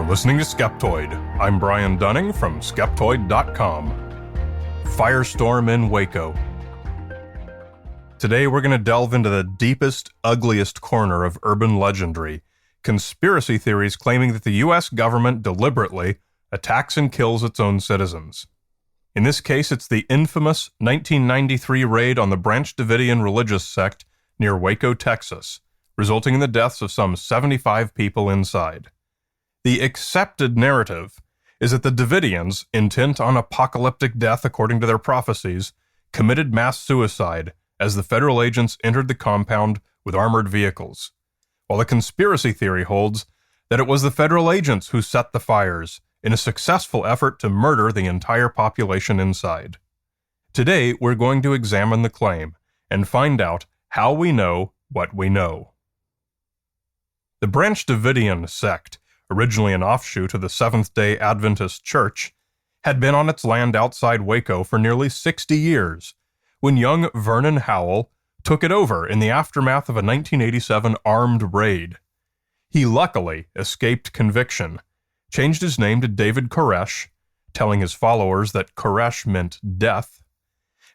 You're listening to Skeptoid. I'm Brian Dunning from Skeptoid.com. Firestorm in Waco. Today we're going to delve into the deepest, ugliest corner of urban legendary, conspiracy theories claiming that the U.S. government deliberately attacks and kills its own citizens. In this case, it's the infamous 1993 raid on the Branch Davidian religious sect near Waco, Texas, resulting in the deaths of some 75 people inside. The accepted narrative is that the Davidians, intent on apocalyptic death according to their prophecies, committed mass suicide as the federal agents entered the compound with armored vehicles, while the conspiracy theory holds that it was the federal agents who set the fires in a successful effort to murder the entire population inside. Today, we're going to examine the claim and find out how we know what we know. The Branch Davidian sect, originally an offshoot of the Seventh-day Adventist Church, had been on its land outside Waco for nearly 60 years, when young Vernon Howell took it over in the aftermath of a 1987 armed raid. He luckily escaped conviction, changed his name to David Koresh, telling his followers that Koresh meant death,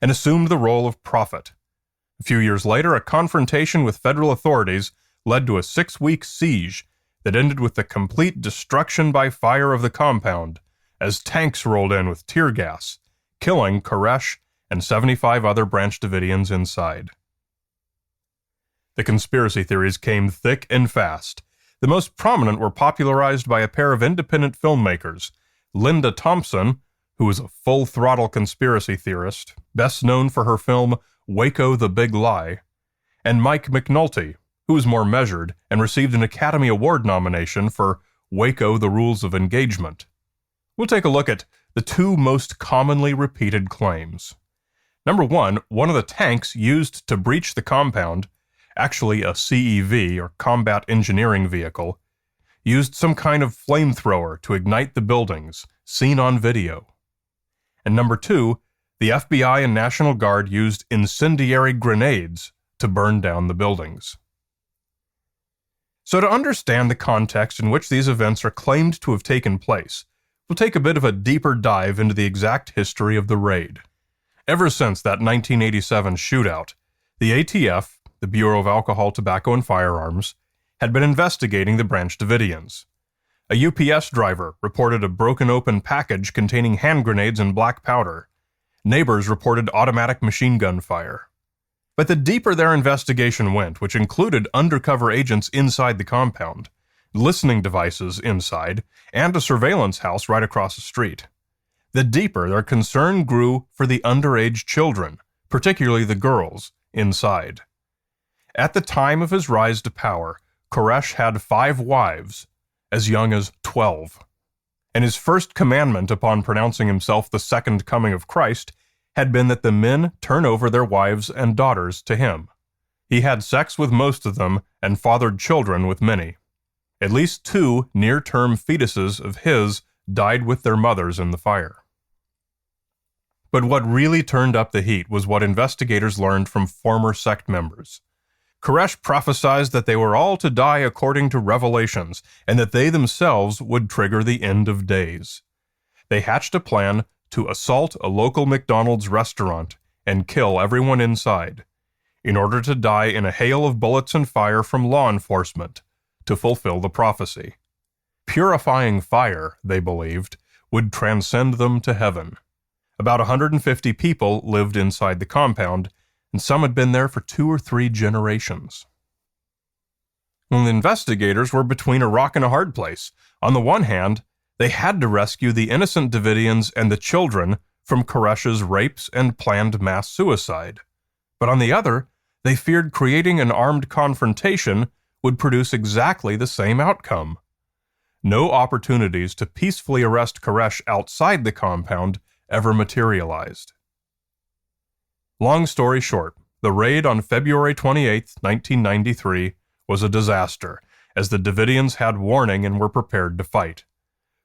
and assumed the role of prophet. A few years later, a confrontation with federal authorities led to a 6-week siege that ended with the complete destruction by fire of the compound as tanks rolled in with tear gas, killing Koresh and 75 other Branch Davidians inside. The conspiracy theories came thick and fast. The most prominent were popularized by a pair of independent filmmakers, Linda Thompson, who was a full-throttle conspiracy theorist, best known for her film Waco the Big Lie, and Mike McNulty, who was more measured and received an Academy Award nomination for Waco the Rules of Engagement. We'll take a look at the two most commonly repeated claims. Number one of the tanks used to breach the compound, actually a CEV or Combat Engineering Vehicle, used some kind of flamethrower to ignite the buildings, seen on video. And number two, the FBI and National Guard used incendiary grenades to burn down the buildings. So to understand the context in which these events are claimed to have taken place, we'll take a bit of a deeper dive into the exact history of the raid. Ever since that 1987 shootout, the ATF, the Bureau of Alcohol, Tobacco, and Firearms, had been investigating the Branch Davidians. A UPS driver reported a broken open package containing hand grenades and black powder. Neighbors reported automatic machine gun fire. But the deeper their investigation went, which included undercover agents inside the compound, listening devices inside, and a surveillance house right across the street, the deeper their concern grew for the underage children, particularly the girls, inside. At the time of his rise to power, Koresh had 5 wives, as young as 12. And his first commandment upon pronouncing himself the second coming of Christ had been that the men turn over their wives and daughters to him. He had sex with most of them and fathered children with many. At least 2 near-term fetuses of his died with their mothers in the fire. But what really turned up the heat was what investigators learned from former sect members. Koresh prophesied that they were all to die according to Revelations, and that they themselves would trigger the end of days. They hatched a plan to assault a local McDonald's restaurant and kill everyone inside, in order to die in a hail of bullets and fire from law enforcement, to fulfill the prophecy. Purifying fire, they believed, would transcend them to heaven. About 150 people lived inside the compound, and some had been there for 2 or 3 generations. Well, the investigators were between a rock and a hard place. On the one hand, they had to rescue the innocent Davidians and the children from Koresh's rapes and planned mass suicide. But on the other, they feared creating an armed confrontation would produce exactly the same outcome. No opportunities to peacefully arrest Koresh outside the compound ever materialized. Long story short, the raid on February 28, 1993, was a disaster, as the Davidians had warning and were prepared to fight.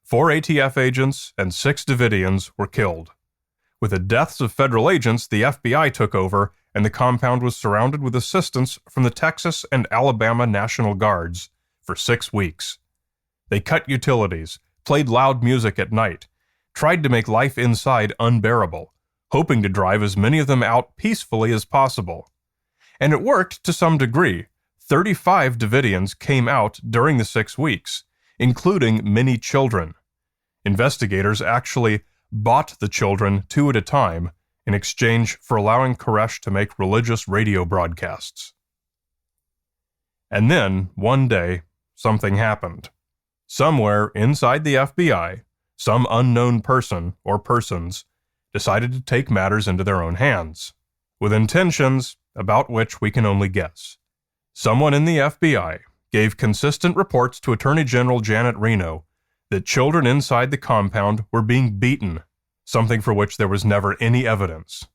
4 ATF agents and 6 Davidians were killed. With the deaths of federal agents, the FBI took over, and the compound was surrounded with assistance from the Texas and Alabama National Guards for 6 weeks. They cut utilities, played loud music at night, tried to make life inside unbearable, hoping to drive as many of them out peacefully as possible. And it worked to some degree. 35 Davidians came out during the 6 weeks, including many children. Investigators actually bought the children 2 at a time in exchange for allowing Koresh to make religious radio broadcasts. And then, one day, something happened. Somewhere inside the FBI, some unknown person or persons decided to take matters into their own hands, with intentions about which we can only guess. Someone in the FBI gave consistent reports to Attorney General Janet Reno that children inside the compound were being beaten, something for which there was never any evidence.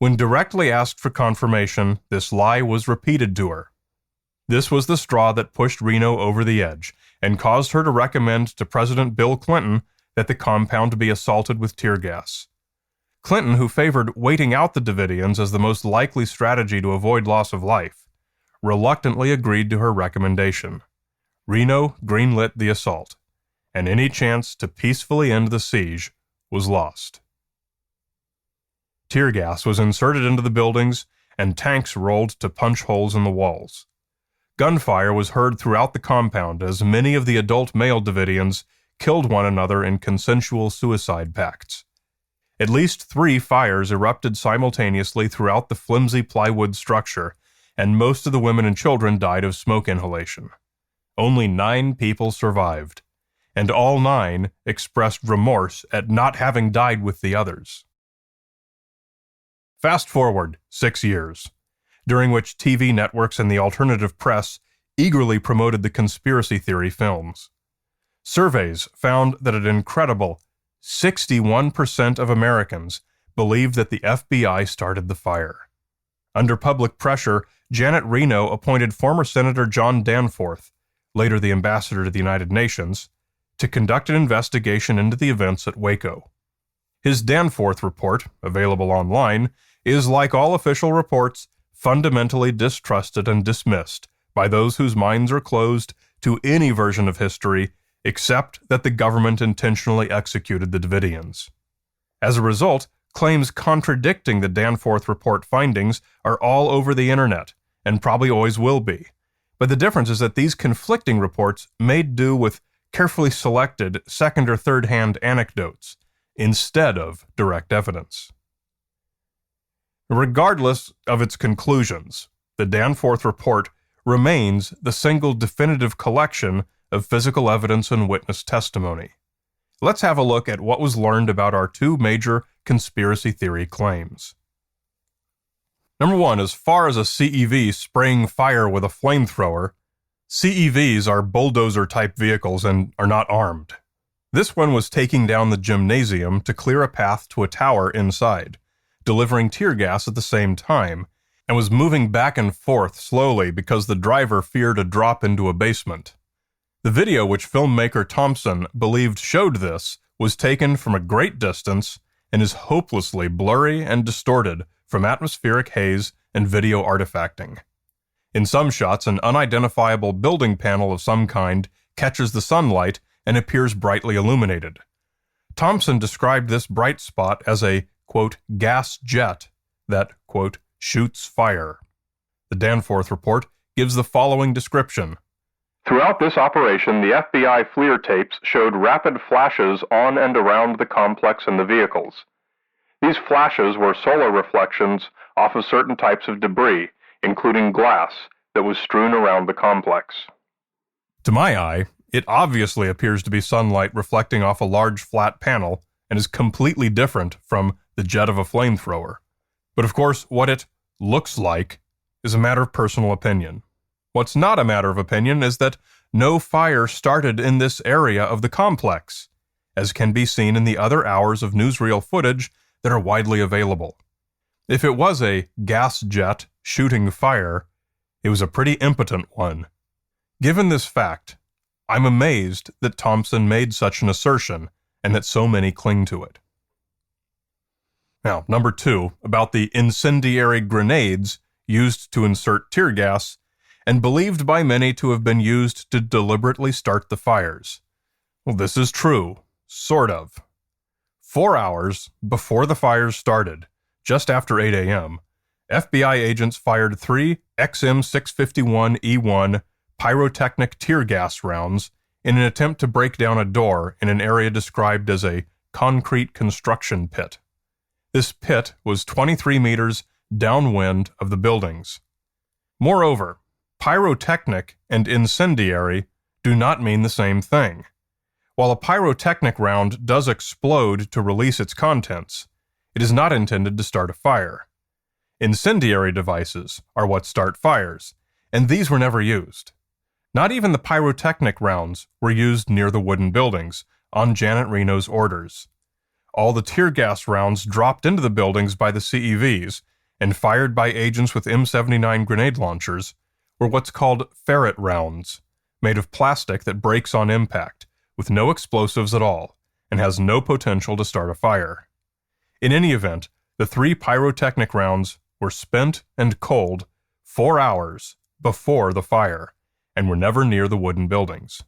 When directly asked for confirmation, this lie was repeated to her. This was the straw that pushed Reno over the edge and caused her to recommend to President Bill Clinton that the compound be assaulted with tear gas. Clinton, who favored waiting out the Davidians as the most likely strategy to avoid loss of life, reluctantly agreed to her recommendation. Reno greenlit the assault, and any chance to peacefully end the siege was lost. Tear gas was inserted into the buildings, and tanks rolled to punch holes in the walls. Gunfire was heard throughout the compound as many of the adult male Davidians killed one another in consensual suicide pacts. At least 3 fires erupted simultaneously throughout the flimsy plywood structure, and most of the women and children died of smoke inhalation. Only 9 people survived, and all 9 expressed remorse at not having died with the others. Fast forward 6 years, during which TV networks and the alternative press eagerly promoted the conspiracy theory films. Surveys found that an incredible 61% of Americans believed that the FBI started the fire. Under public pressure, Janet Reno appointed former Senator John Danforth, later the ambassador to the United Nations, to conduct an investigation into the events at Waco. His Danforth report, available online, is, like all official reports, fundamentally distrusted and dismissed by those whose minds are closed to any version of history except that the government intentionally executed the Davidians. As a result, claims contradicting the Danforth report findings are all over the internet, and probably always will be. But the difference is that these conflicting reports made do with carefully selected second or third-hand anecdotes instead of direct evidence. Regardless of its conclusions, the Danforth report remains the single definitive collection of physical evidence and witness testimony. Let's have a look at what was learned about our 2 major conspiracy theory claims. Number 1, as far as a CEV spraying fire with a flamethrower, CEVs are bulldozer-type vehicles and are not armed. This one was taking down the gymnasium to clear a path to a tower inside, delivering tear gas at the same time, and was moving back and forth slowly because the driver feared a drop into a basement. The video which filmmaker Thompson believed showed this was taken from a great distance and is hopelessly blurry and distorted from atmospheric haze and video artifacting. In some shots, an unidentifiable building panel of some kind catches the sunlight and appears brightly illuminated. Thompson described this bright spot as a, quote, gas jet that, quote, shoots fire. The Danforth report gives the following description. Throughout this operation, the FBI FLIR tapes showed rapid flashes on and around the complex and the vehicles. These flashes were solar reflections off of certain types of debris, including glass, that was strewn around the complex. To my eye, it obviously appears to be sunlight reflecting off a large flat panel and is completely different from the jet of a flamethrower. But of course, what it looks like is a matter of personal opinion. What's not a matter of opinion is that no fire started in this area of the complex, as can be seen in the other hours of newsreel footage that are widely available. If it was a gas jet shooting fire, it was a pretty impotent one. Given this fact, I'm amazed that Thompson made such an assertion and that so many cling to it. Now, number 2, about the incendiary grenades used to insert tear gas and believed by many to have been used to deliberately start the fires. Well, this is true. Sort of. 4 hours before the fires started, just after 8 a.m., FBI agents fired 3 XM651E1 pyrotechnic tear gas rounds in an attempt to break down a door in an area described as a concrete construction pit. This pit was 23 meters downwind of the buildings. Moreover, pyrotechnic and incendiary do not mean the same thing. While a pyrotechnic round does explode to release its contents, it is not intended to start a fire. Incendiary devices are what start fires, and these were never used. Not even the pyrotechnic rounds were used near the wooden buildings, on Janet Reno's orders. All the tear gas rounds dropped into the buildings by the CEVs and fired by agents with M79 grenade launchers were what's called ferret rounds, made of plastic that breaks on impact, with no explosives at all, and has no potential to start a fire. In any event, the 3 pyrotechnic rounds were spent and cold 4 hours before the fire, and were never near the wooden buildings.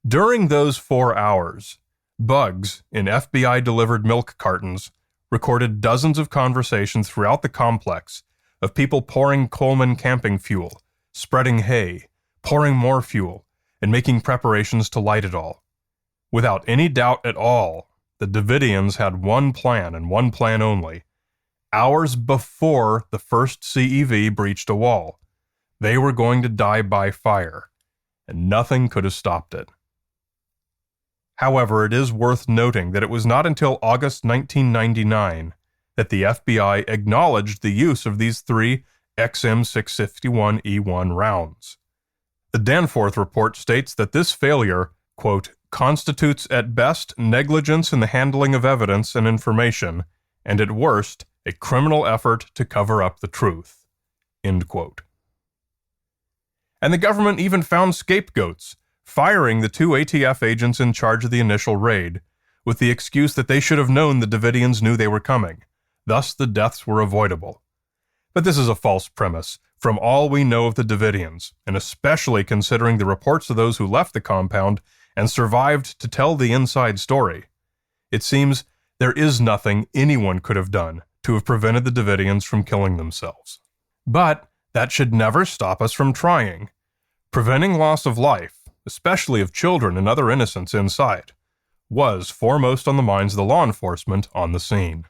During those 4 hours, bugs in FBI-delivered milk cartons recorded dozens of conversations throughout the complex of people pouring Coleman camping fuel, spreading hay, pouring more fuel, and making preparations to light it all. Without any doubt at all, the Davidians had one plan and one plan only. Hours before the first CEV breached a wall, they were going to die by fire, and nothing could have stopped it. However, it is worth noting that it was not until August 1999 that the FBI acknowledged the use of these 3 XM651E1 rounds. The Danforth report states that this failure, quote, constitutes at best negligence in the handling of evidence and information, and at worst, a criminal effort to cover up the truth, end quote. And the government even found scapegoats, firing the 2 ATF agents in charge of the initial raid, with the excuse that they should have known the Davidians knew they were coming. Thus, the deaths were avoidable. But this is a false premise, from all we know of the Davidians, and especially considering the reports of those who left the compound and survived to tell the inside story. It seems there is nothing anyone could have done to have prevented the Davidians from killing themselves. But that should never stop us from trying. Preventing loss of life, especially of children and other innocents inside, was foremost on the minds of the law enforcement on the scene.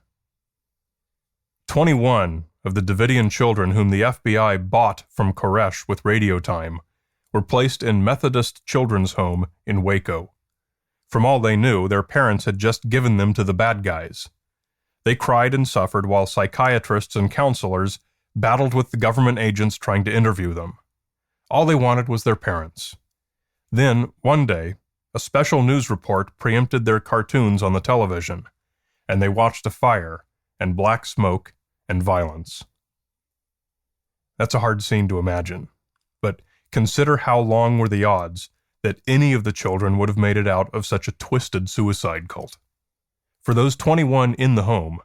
21 of the Davidian children whom the FBI bought from Koresh with radio time were placed in Methodist Children's Home in Waco. From all they knew, their parents had just given them to the bad guys. They cried and suffered while psychiatrists and counselors battled with the government agents trying to interview them. All they wanted was their parents. Then, one day, a special news report preempted their cartoons on the television, and they watched a fire and black smoke and violence. That's a hard scene to imagine, but consider how long were the odds that any of the children would have made it out of such a twisted suicide cult. For those 21 in the home,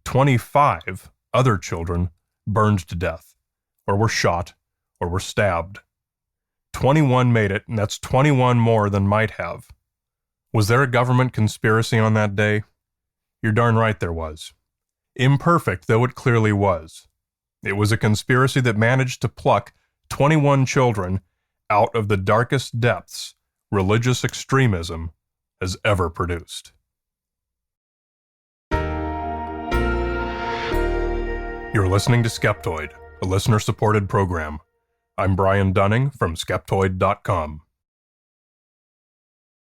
25 other children burned to death, or were shot, or were stabbed. 21 made it, and that's 21 more than might have. Was there a government conspiracy on that day? You're darn right there was. Imperfect though it clearly was. It was a conspiracy that managed to pluck 21 children out of the darkest depths religious extremism has ever produced. You're listening to Skeptoid, a listener-supported program. I'm Brian Dunning from Skeptoid.com.